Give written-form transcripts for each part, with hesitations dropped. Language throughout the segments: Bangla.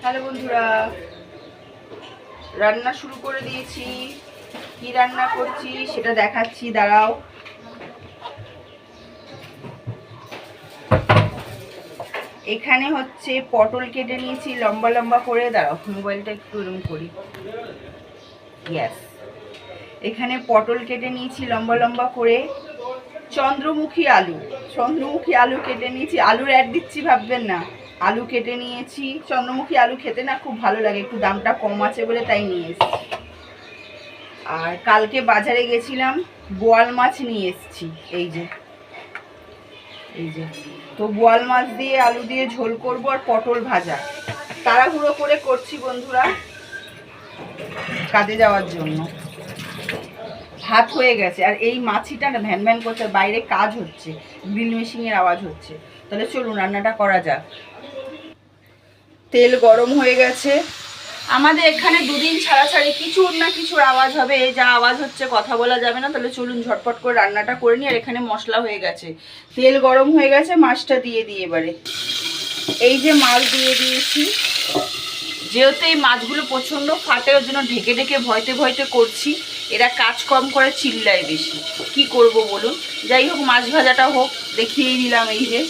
হ্যালো বন্ধুরা, রান্না শুরু করে দিয়েছি। কি রান্না করছি সেটা দেখাচ্ছি, দাঁড়াও। এখানে হচ্ছে পটল কেটে নিয়েছি লম্বা লম্বা করে। দাঁড়াও, মোবাইলটা একটু এরকম করি। গ্যাস, এখানে পটল কেটে নিয়েছি লম্বা লম্বা করে। চন্দ্রমুখী আলু কেটে নিয়েছি। আলুর অ্যাড দিচ্ছি ভাববেন না, আলু কেটে নিয়েছি। চন্দ্রমুখী আলু খেতে না খুব ভালো লাগে, একটু দামটা কম আছে বলে তাই নিয়ে এসেছি। আর কালকে বাজারে গেছিলাম, বোয়াল মাছ নিয়ে এসেছি। এই যে তো বোয়াল মাছ দিয়ে আলু দিয়ে ঝোল করব, আর পটল ভাজা। তাড়াহুড়ো করে করছি বন্ধুরা, কাজে যাওয়ার জন্য। ভাত হয়ে গেছে, আর এই মাছিটা না ভ্যান ভ্যান করছে, বাইরে কাজ হচ্ছে, গ্রিল মেশিনের আওয়াজ হচ্ছে। তাহলে চলুন রান্নাটা করা যাক। তেল গরম হয়ে গেছে। আমাদের এখানে দুদিন ছাড়া ছাড়ি কিছুর না কিছুর আওয়াজ হবে। এই যা আওয়াজ হচ্ছে কথা বলা যাবে না। তাহলে চলুন ঝটপট করে রান্নাটা করে নিই। আর এখানে মশলা হয়ে গেছে, তেল গরম হয়ে গেছে। মাছটা দিয়ে দিই এবারে। এই যে মাছ দিয়ে দিয়েছি। যেহেতু এই মাছগুলো প্রচণ্ড ফাটে, ওর জন্য ঢেকে ঢেকে ভয়তে ভয়তে করছি। এরা কাজ কম করে, চিল্লায় বেশি। কি করব বলুন। যাই হোক, মাছ ভাজাটা হোক, দেখিয়েই দিলাম। এই যে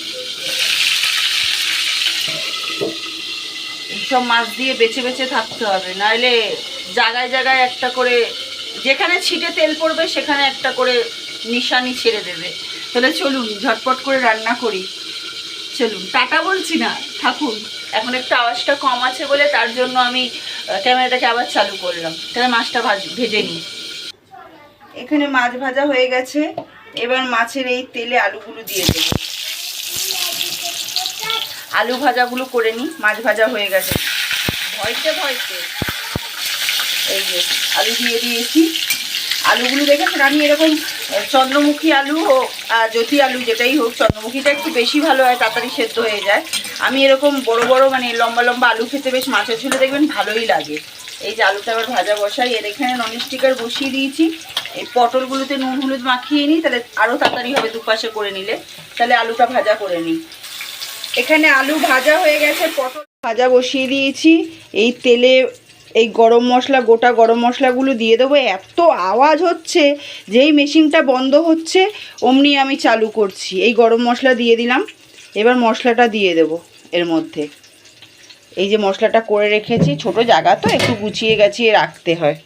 এইসব মাছ দিয়ে বেছে বেছে থাকতে হবে, নাহলে জায়গায় জায়গায় একটা করে, যেখানে ছিটে তেল পড়বে সেখানে একটা করে নিশানি ছেড়ে দেবে। তাহলে চলুন ঝটপট করে রান্না করি। চলুন, টাটা বলছি না, থাকুন। এখন একটু আওয়াজটা কম আছে বলে তার জন্য আমি ক্যামেরাটাকে আবার চালু করলাম। তাহলে মাছটা ভেজে নিই। এখানে মাছ ভাজা হয়ে গেছে। এবার মাছের এই তেলে আলুগুলো দিয়ে দেবো। আলু ভাজাগুলো করে নিই। মাছ ভাজা হয়ে গেছে। ভয়তে এই যে আলু দিয়ে দিয়েছি। আলুগুলো দেখেছেন, আমি এরকম চন্দ্রমুখী আলু হোক আর জ্যোতি আলু যেটাই হোক, চন্দ্রমুখীটা একটু বেশি ভালো হয়, তাড়াতাড়ি সেদ্ধ হয়ে যায়। আমি এরকম বড় বড় মানে লম্বা লম্বা আলু খেতে বেশ মাছের ঝোলে দেখবেন ভালোই লাগে। এই যে আলুটা আবার ভাজা বসাই। এর এখানে ননস্টিকার বসিয়ে দিয়েছি। এই পটলগুলোতে নুন হলুদ মাখিয়ে নিই, তাহলে আরও তাড়াতাড়ি হবে দুপাশে করে নিলে। তাহলে আলুটা ভাজা করে নিই। এখানে আলু ভাজা হয়ে গেছে, পটল ভাজা বসিয়ে দিয়েছি। এই তেলে এই গরম মশলা, গোটা গরম মশলাগুলো দিয়ে দেবো। এত আওয়াজ হচ্ছে, যেই মেশিনটা বন্ধ হচ্ছে অমনি আমি চালু করছি। এই গরম মশলা দিয়ে দিলাম। এবার মশলাটা দিয়ে দেব এর মধ্যে। এই যে মশলাটা করে রেখেছি, ছোট জায়গা তো একটু গুছিয়ে গাছিয়ে রাখতে হয়।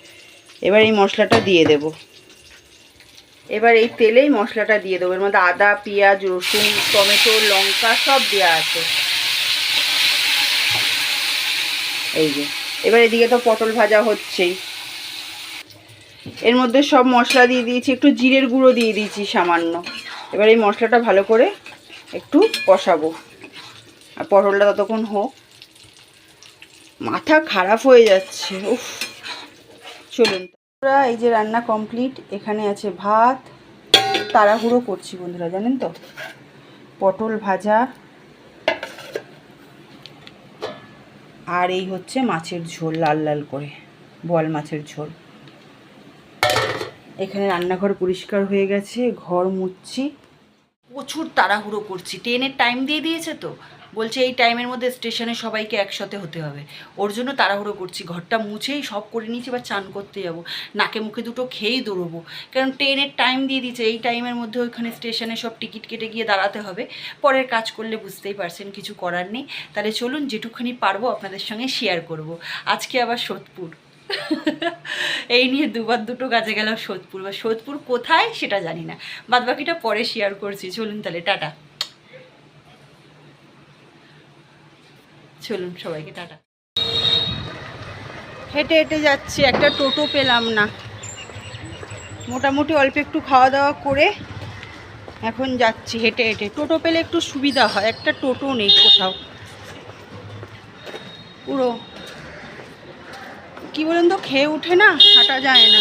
এবার এই মশলাটা দিয়ে দেব। এবার এই তেলেই মশলাটা দিয়ে দেবো। এর মধ্যে আদা, পেঁয়াজ, রসুন, টমেটো, লঙ্কা সব দেওয়া আছে। এই যে এবার এদিকে তো পটল ভাজা হচ্ছেই। এর মধ্যে সব মশলা দিয়ে দিয়েছি, একটু জিরের গুঁড়ো দিয়ে দিয়েছি সামান্য। এবার এই মশলাটা ভালো করে একটু কষাবো, আর পটলটা ততক্ষণ হোক। মাথা খারাপ হয়ে যাচ্ছে, উফ। চলুন বন্ধুরা, এই যে রান্না কমপ্লিট। এখানে আছে ভাত। তাড়াহুড়ো করছি বন্ধুরা, জানেন তো। পটল ভাজা, আর এই হচ্ছে মাছের ঝোল, লাল লাল করে বোয়াল মাছের ঝোল। এখানে রান্নাঘর পরিষ্কার হয়ে গেছে, ঘর মুছছি। প্রচুর তাড়াহুড়ো করছি, ট্রেনের টাইম দিয়ে দিয়েছে তো, বলছে এই টাইমের মধ্যে স্টেশনে সবাইকে একসাথে হতে হবে। ওর জন্য তাড়াহুড়ো করছি। ঘরটা মুছেই সব করে নিয়েছি, এবার চান করতে যাব। নাকে মুখে দুটো খেয়েই দৌড়বো, কারণ ট্রেনের টাইম দিয়ে দিয়েছে। এই টাইমের মধ্যে ওইখানে স্টেশনে সব টিকিট কেটে গিয়ে দাঁড়াতে হবে। পরের কাজ করলে বুঝতেই পারছেন, কিছু করার নেই। তাহলে চলুন, যেটুকুখানি পারবো আপনাদের সঙ্গে শেয়ার করব। আজকে আবার সোদপুর, এই নিয়ে দুবার দুটো কাজে গেলাম সোদপুর। বা সোদপুর কোথায় সেটা জানি না, বাদবাকিটা পরে শেয়ার করছি। চলুন তাহলে, টাটা। চলুন সবাইকে টাটা। হেঁটে হেঁটে যাচ্ছি, একটা টোটো পেলাম না। মোটামুটি অল্প একটু খাওয়া দাওয়া করে এখন যাচ্ছি হেঁটে হেঁটে। টোটো পেলে একটু সুবিধা হয়, একটা টোটো নেই কোথাও। পুরো কি বলেন তো, খেয়ে উঠে না, হাঁটা যায় না।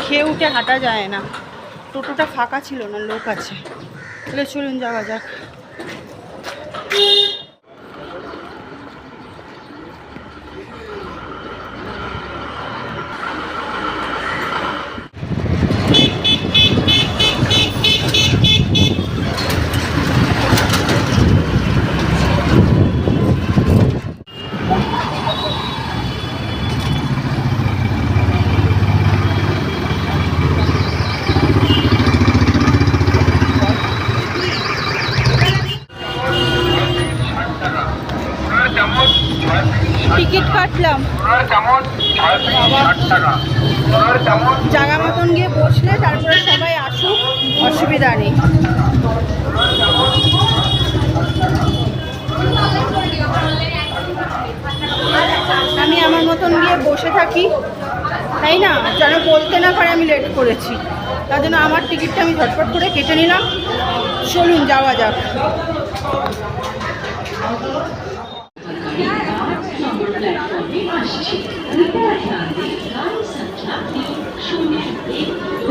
খেয়ে উঠে হাঁটা যায় না। টোটোটা ফাঁকা ছিল না, লোক আছে। তাহলে চলুন যাওয়া যাক। জায়গা মতন গিয়ে বসলে তারপরে সবাই আসুক, অসুবিধা নেই। আমি আমার মতন গিয়ে বসে থাকি, তাই না, যেন বলতে না পারে আমি লেট করেছি। তার জন্য আমার টিকিটটা আমি ঝটপট করে কেটে নিলাম। চলুন যাওয়া যাক।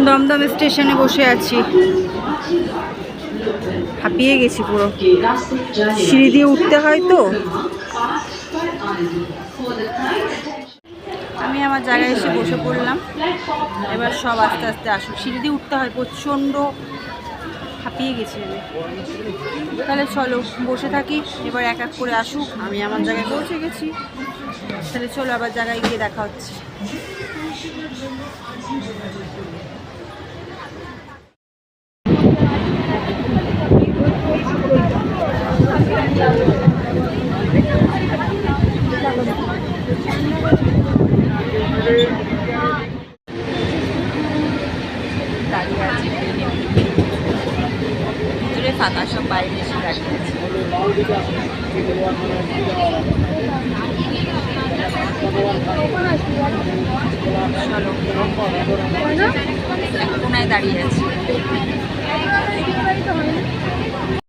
দমদম স্টেশনে বসে আছি, হাঁপিয়ে গেছি পুরো, সিঁড়ি দিয়ে উঠতে হয় তো। আমি আমার জায়গায় এসে বসে পড়লাম, এবার সব আস্তে আস্তে আসুক। সিঁড়ি দিয়ে উঠতে হয়, প্রচণ্ড হাঁপিয়ে গেছি আমি। তাহলে চলো বসে থাকি, এবার এক এক করে আসুক। আমি আমার জায়গায় পৌঁছে গেছি, তাহলে চলো আবার জায়গায় গিয়ে দেখা হচ্ছে। দাঁড়িয়ে আছে ভিতরে, ফাঁকা, সব বাইরে এসে দাঁড়িয়ে আছে। কোনায় দাঁড়িয়ে আছে।